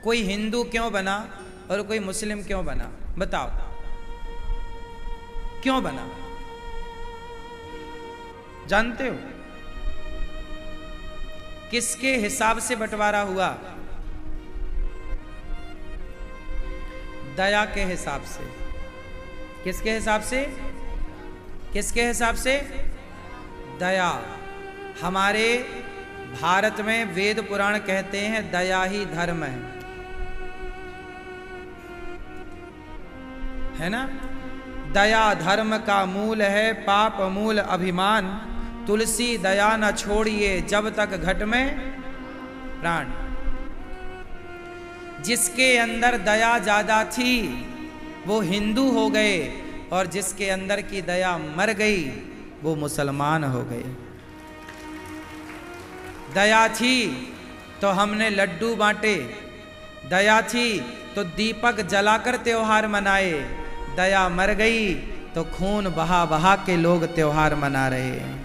कोई हिंदू क्यों बना और कोई मुस्लिम क्यों बना? बताओ क्यों बना? जानते हो किसके हिसाब से बंटवारा हुआ? दया के हिसाब से। किसके हिसाब से? किसके हिसाब से? दया। हमारे भारत में वेद पुराण कहते हैं दया ही धर्म है ना? दया धर्म का मूल है, पाप मूल अभिमान, तुलसी दया न छोड़िए जब तक घट में प्राण। जिसके अंदर दया ज्यादा थी वो हिंदू हो गए, और जिसके अंदर की दया मर गई वो मुसलमान हो गए। दया थी तो हमने लड्डू बांटे, दया थी तो दीपक जलाकर त्योहार मनाए, दया मर गई तो खून बहा बहा के लोग त्योहार मना रहे हैं।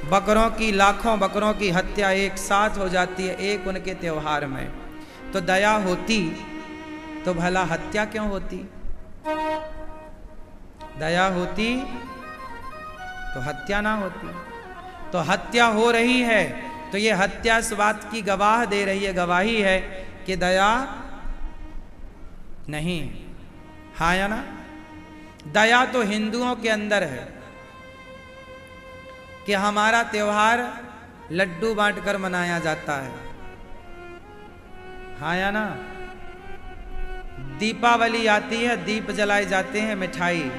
बकरों की, लाखों बकरों की हत्या एक साथ हो जाती है एक उनके त्योहार में। तो दया होती तो भला हत्या क्यों होती? दया होती तो हत्या ना होती। तो हत्या हो रही है तो ये हत्या इस बात की गवाह दे रही है, गवाही है कि दया नहीं। हाँ या ना? दया तो हिंदुओं के अंदर है कि हमारा त्योहार लड्डू बांटकर मनाया जाता है। हाँ या ना? दीपावली आती है, दीप जलाए जाते हैं, मिठाई।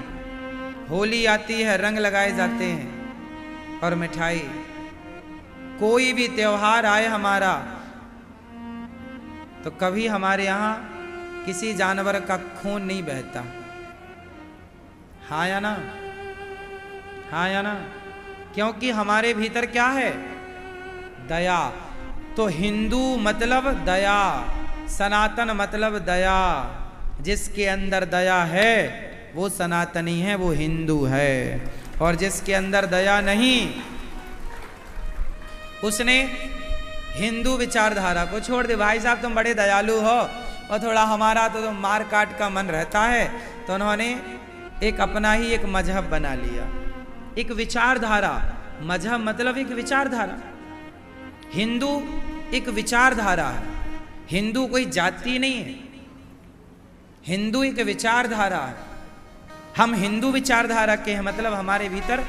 होली आती है, रंग लगाए जाते हैं और मिठाई। कोई भी त्योहार आए हमारा तो कभी हमारे यहाँ किसी जानवर का खून नहीं बहता। हाँ या ना? हाँ या ना? क्योंकि हमारे भीतर क्या है? दया। तो हिंदू मतलब दया, सनातन मतलब दया। जिसके अंदर दया है वो सनातनी है, वो हिंदू है। और जिसके अंदर दया नहीं उसने हिंदू विचारधारा को छोड़ दे। भाई साहब तुम बड़े दयालु हो और थोड़ा हमारा तो मार काट का मन रहता है, तो उन्होंने एक अपना ही एक मजहब बना लिया, एक विचारधारा। मजहब मतलब एक विचारधारा। हिंदू एक विचारधारा है, हिंदू कोई जाति नहीं है, हिंदू एक विचारधारा है। हम हिंदू विचारधारा के हैं, मतलब हमारे भीतर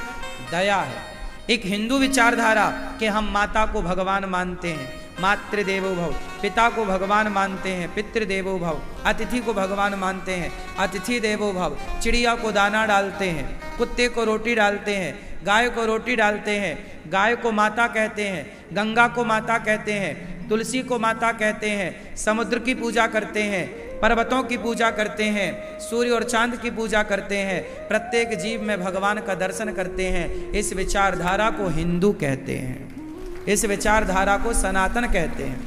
दया है। एक हिंदू विचारधारा कि हम माता को भगवान मानते हैं, मातृदेवो भव, पिता को भगवान मानते हैं, पितृदेवो भव, अतिथि को भगवान मानते हैं, अतिथि देवो भव। चिड़िया को दाना डालते हैं, कुत्ते को रोटी डालते हैं, गाय को रोटी डालते हैं, गाय को माता कहते हैं, गंगा को माता कहते हैं, तुलसी को माता कहते हैं, समुद्र की पूजा करते हैं, पर्वतों की पूजा करते हैं, सूर्य और चांद की पूजा करते हैं, प्रत्येक जीव में भगवान का दर्शन करते हैं। इस विचारधारा को हिंदू कहते हैं, इस विचारधारा को सनातन कहते हैं।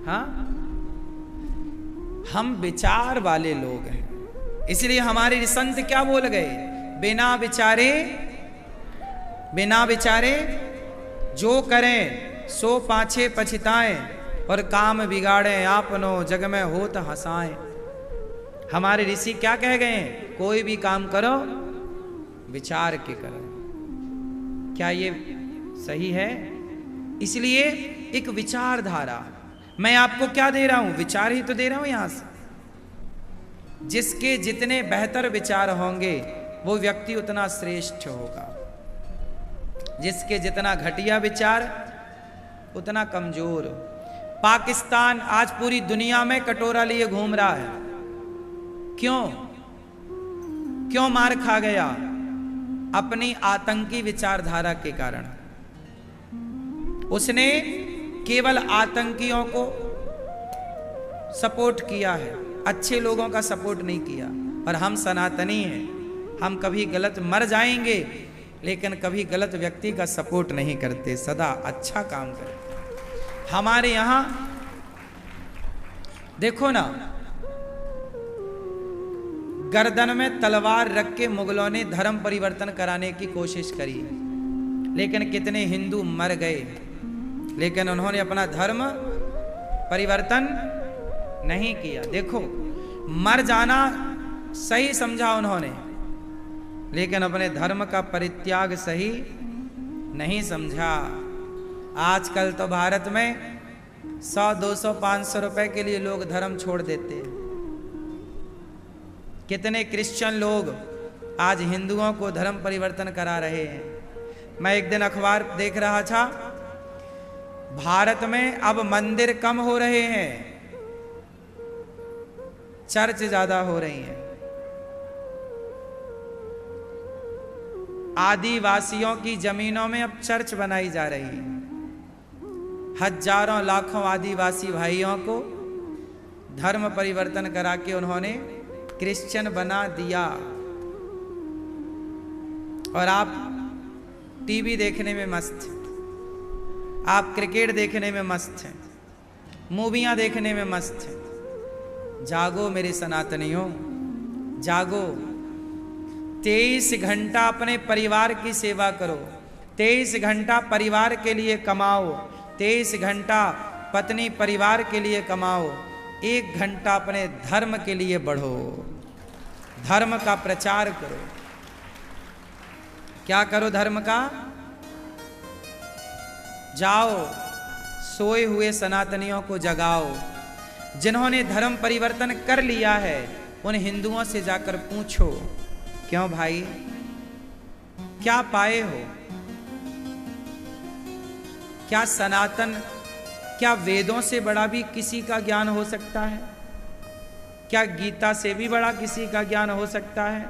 हाँ, हम विचार वाले लोग हैं, इसलिए हमारे संत क्या बोल गए? बिना विचारे जो करें सो पाछे पछताएं, और काम बिगाड़े आपनो जग में होत हंसाएं। हमारे ऋषि क्या कह गए हैं? कोई भी काम करो विचार के करो। क्या ये सही है? इसलिए एक विचारधारा। मैं आपको क्या दे रहा हूं? विचार ही तो दे रहा हूं यहां से। जिसके जितने बेहतर विचार होंगे वो व्यक्ति उतना श्रेष्ठ होगा, जिसके जितना घटिया विचार उतना कमजोर। पाकिस्तान आज पूरी दुनिया में कटोरा लिए घूम रहा है। क्यों मार खा गया? अपनी आतंकी विचारधारा के कारण। उसने केवल आतंकियों को सपोर्ट किया है, अच्छे लोगों का सपोर्ट नहीं किया। और हम सनातनी हैं, हम कभी गलत मर जाएंगे लेकिन कभी गलत व्यक्ति का सपोर्ट नहीं करते, सदा अच्छा काम करते। हमारे यहां देखो ना, गर्दन में तलवार रख के मुगलों ने धर्म परिवर्तन कराने की कोशिश करी, लेकिन कितने हिंदू मर गए, लेकिन उन्होंने अपना धर्म परिवर्तन नहीं किया। देखो, मर जाना सही समझा उन्होंने, लेकिन अपने धर्म का परित्याग सही नहीं समझा। आजकल तो भारत में 100, 200, 500 रुपए के लिए लोग धर्म छोड़ देते हैं। कितने क्रिश्चियन लोग आज हिंदुओं को धर्म परिवर्तन करा रहे हैं। मैं एक दिन अखबार देख रहा था, भारत में अब मंदिर कम हो रहे हैं, चर्च ज्यादा हो रही हैं। आदिवासियों की जमीनों में अब चर्च बनाई जा रही है। हजारों लाखों आदिवासी भाइयों को धर्म परिवर्तन करा के उन्होंने क्रिश्चियन बना दिया। और आप टीवी देखने में मस्त हैं, आप क्रिकेट देखने में मस्त हैं, मूवियां देखने में मस्त हैं। जागो मेरे सनातनियों, जागो। 23 घंटा अपने परिवार की सेवा करो, 23 घंटा परिवार के लिए कमाओ, 23 घंटा पत्नी परिवार के लिए कमाओ, 1 घंटा अपने धर्म के लिए बढ़ो, धर्म का प्रचार करो। क्या करो धर्म का? जाओ, सोए हुए सनातनियों को जगाओ। जिन्होंने धर्म परिवर्तन कर लिया है उन हिंदुओं से जाकर पूछो, क्यों भाई, क्या पाए हो? क्या सनातन, क्या वेदों से बड़ा भी किसी का ज्ञान हो सकता है? क्या गीता से भी बड़ा किसी का ज्ञान हो सकता है?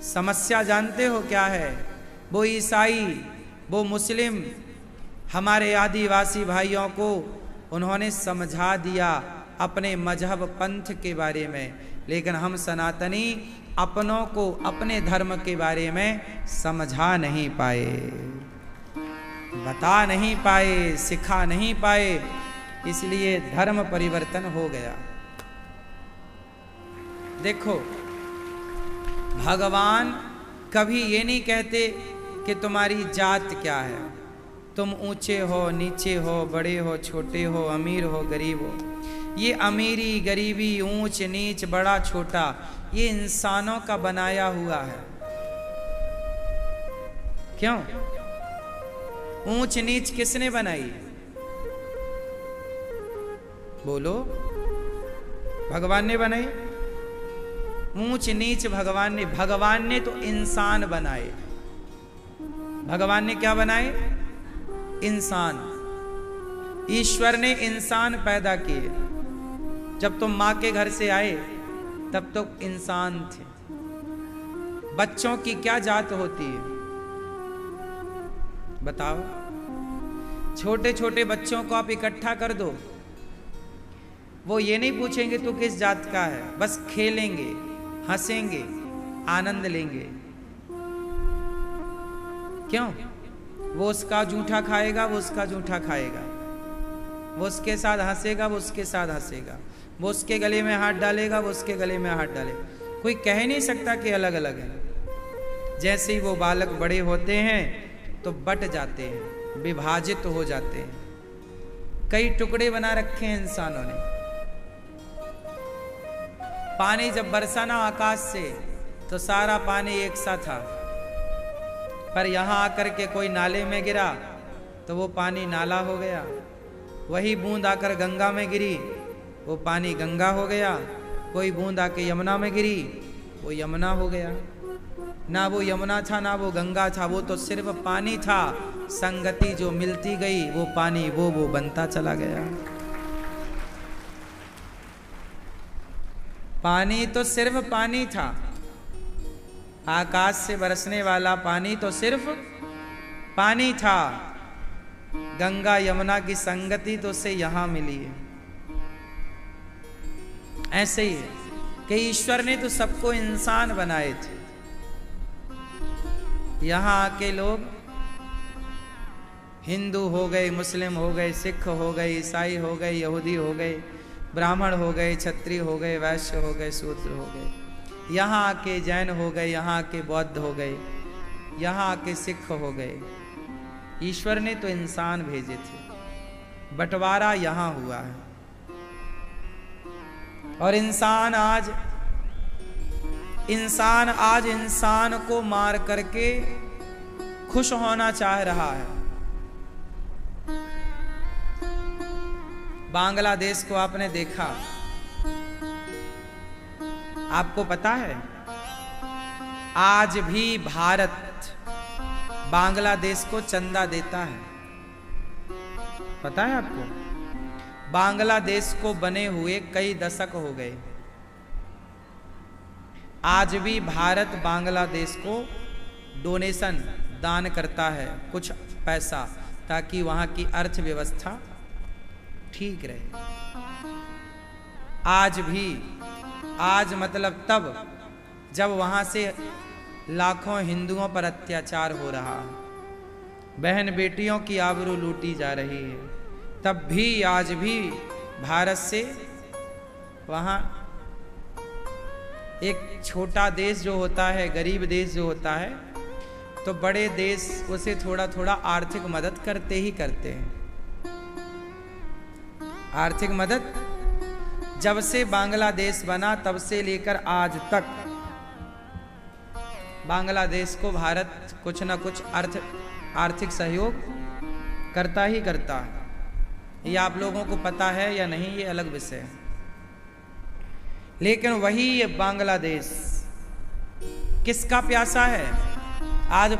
समस्या जानते हो क्या है? वो ईसाई, वो मुस्लिम, हमारे आदिवासी भाइयों को उन्होंने समझा दिया अपने मजहब पंथ के बारे में, लेकिन हम सनातनी अपनों को अपने धर्म के बारे में समझा नहीं पाए, बता नहीं पाए, सिखा नहीं पाए, इसलिए धर्म परिवर्तन हो गया। देखो, भगवान कभी ये नहीं कहते कि तुम्हारी जात क्या है, तुम ऊंचे हो नीचे हो, बड़े हो छोटे हो, अमीर हो गरीब हो। ये अमीरी गरीबी, ऊंच नीच, बड़ा छोटा, ये इंसानों का बनाया हुआ है। क्यों? ऊंच नीच किसने बनाई? बोलो, भगवान ने बनाई? ऊंच नीच भगवान ने तो इंसान बनाए। भगवान ने क्या बनाए? इंसान। ईश्वर ने इंसान पैदा किए। जब तुम मां के घर से आए तब तो इंसान थे। बच्चों की क्या जात होती है बताओ? छोटे छोटे बच्चों को आप इकट्ठा कर दो, वो ये नहीं पूछेंगे तू किस जात का है, बस खेलेंगे, हंसेंगे, आनंद लेंगे। क्यों? वो उसका जूठा खाएगा, वो उसका जूठा खाएगा, वो उसके साथ हंसेगा, वो उसके साथ हंसेगा, वो उसके गले में हाथ डालेगा, वो उसके गले में हाथ डालेगा। कोई कह नहीं सकता कि अलग अलग है। जैसे ही वो बालक बड़े होते हैं तो बट जाते हैं, विभाजित हो जाते हैं। कई टुकड़े बना रखे हैं इंसानों ने। पानी जब बरसा ना आकाश से तो सारा पानी एक सा था, पर यहां आकर के कोई नाले में गिरा तो वो पानी नाला हो गया। वही बूंद आकर गंगा में गिरी, वो पानी गंगा हो गया। कोई बूंद आके यमुना में गिरी, वो यमुना हो गया। ना वो यमुना था ना वो गंगा था, वो तो सिर्फ पानी था। संगति जो मिलती गई वो पानी वो बनता चला गया। पानी तो सिर्फ पानी था। आकाश से बरसने वाला पानी तो सिर्फ पानी था। गंगा यमुना की संगति तो उससे यहां मिली है। ऐसे ही है कि ईश्वर ने तो सबको इंसान बनाए थे। यहां आके लोग हिंदू हो गए, मुस्लिम हो गए, सिख हो गए, ईसाई हो गए, यहूदी हो गए, ब्राह्मण हो गए, क्षत्रिय हो गए, वैश्य हो गए, शूद्र हो गए। यहाँ आके जैन हो गए, यहाँ आके बौद्ध हो गए, यहाँ आके सिख हो गए। ईश्वर ने तो इंसान भेजे थे, बंटवारा यहां हुआ है। और इंसान आज इंसान को मार करके खुश होना चाह रहा है। बांग्लादेश को आपने देखा, आपको पता है आज भी भारत बांग्लादेश को चंदा देता है, पता है आपको? बांग्लादेश को बने हुए कई दशक हो गए, आज भी भारत बांग्लादेश को डोनेशन दान करता है, कुछ पैसा, ताकि वहां की अर्थव्यवस्था ठीक रहे। आज भी, आज मतलब तब जब वहां से लाखों हिंदुओं पर अत्याचार हो रहा है, बहन बेटियों की आबरू लूटी जा रही है, तब भी आज भी भारत से वहां एक छोटा देश जो होता है, गरीब देश जो होता है, तो बड़े देश उसे थोड़ा थोड़ा आर्थिक मदद करते ही करते हैं। आर्थिक मदद जब से बांग्लादेश बना तब से लेकर आज तक बांग्लादेश को भारत कुछ ना कुछ आर्थिक सहयोग करता ही करता है। ये आप लोगों को पता है या नहीं, ये अलग विषय है। लेकिन वही ये बांग्लादेश किसका प्यासा है? आज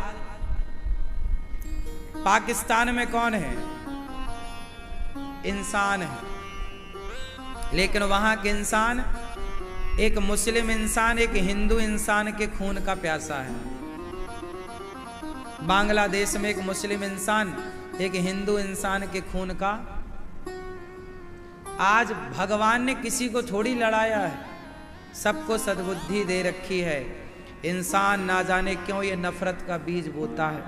पाकिस्तान में कौन है? इंसान है, लेकिन वहां के इंसान, एक मुस्लिम इंसान, एक हिंदू इंसान के खून का प्यासा है। बांग्लादेश में एक मुस्लिम इंसान, एक हिंदू इंसान के खून का। आज भगवान ने किसी को थोड़ी लड़ाया है, सबको सद्बुद्धि दे रखी है। इंसान ना जाने क्यों ये नफरत का बीज बोता है,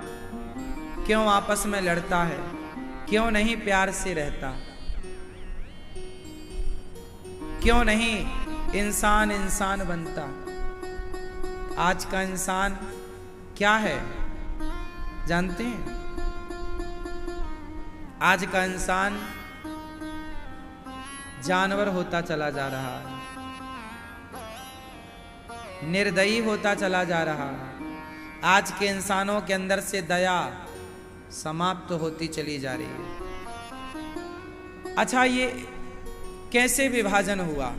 क्यों आपस में लड़ता है, क्यों नहीं प्यार से रहता, क्यों नहीं इंसान इंसान बनता। आज का इंसान क्या है जानते हैं? आज का इंसान जानवर होता चला जा रहा है, निर्दयी होता चला जा रहा है। आज के इंसानों के अंदर से दया समाप्त होती चली जा रही है। अच्छा, ये कैसे विभाजन हुआ?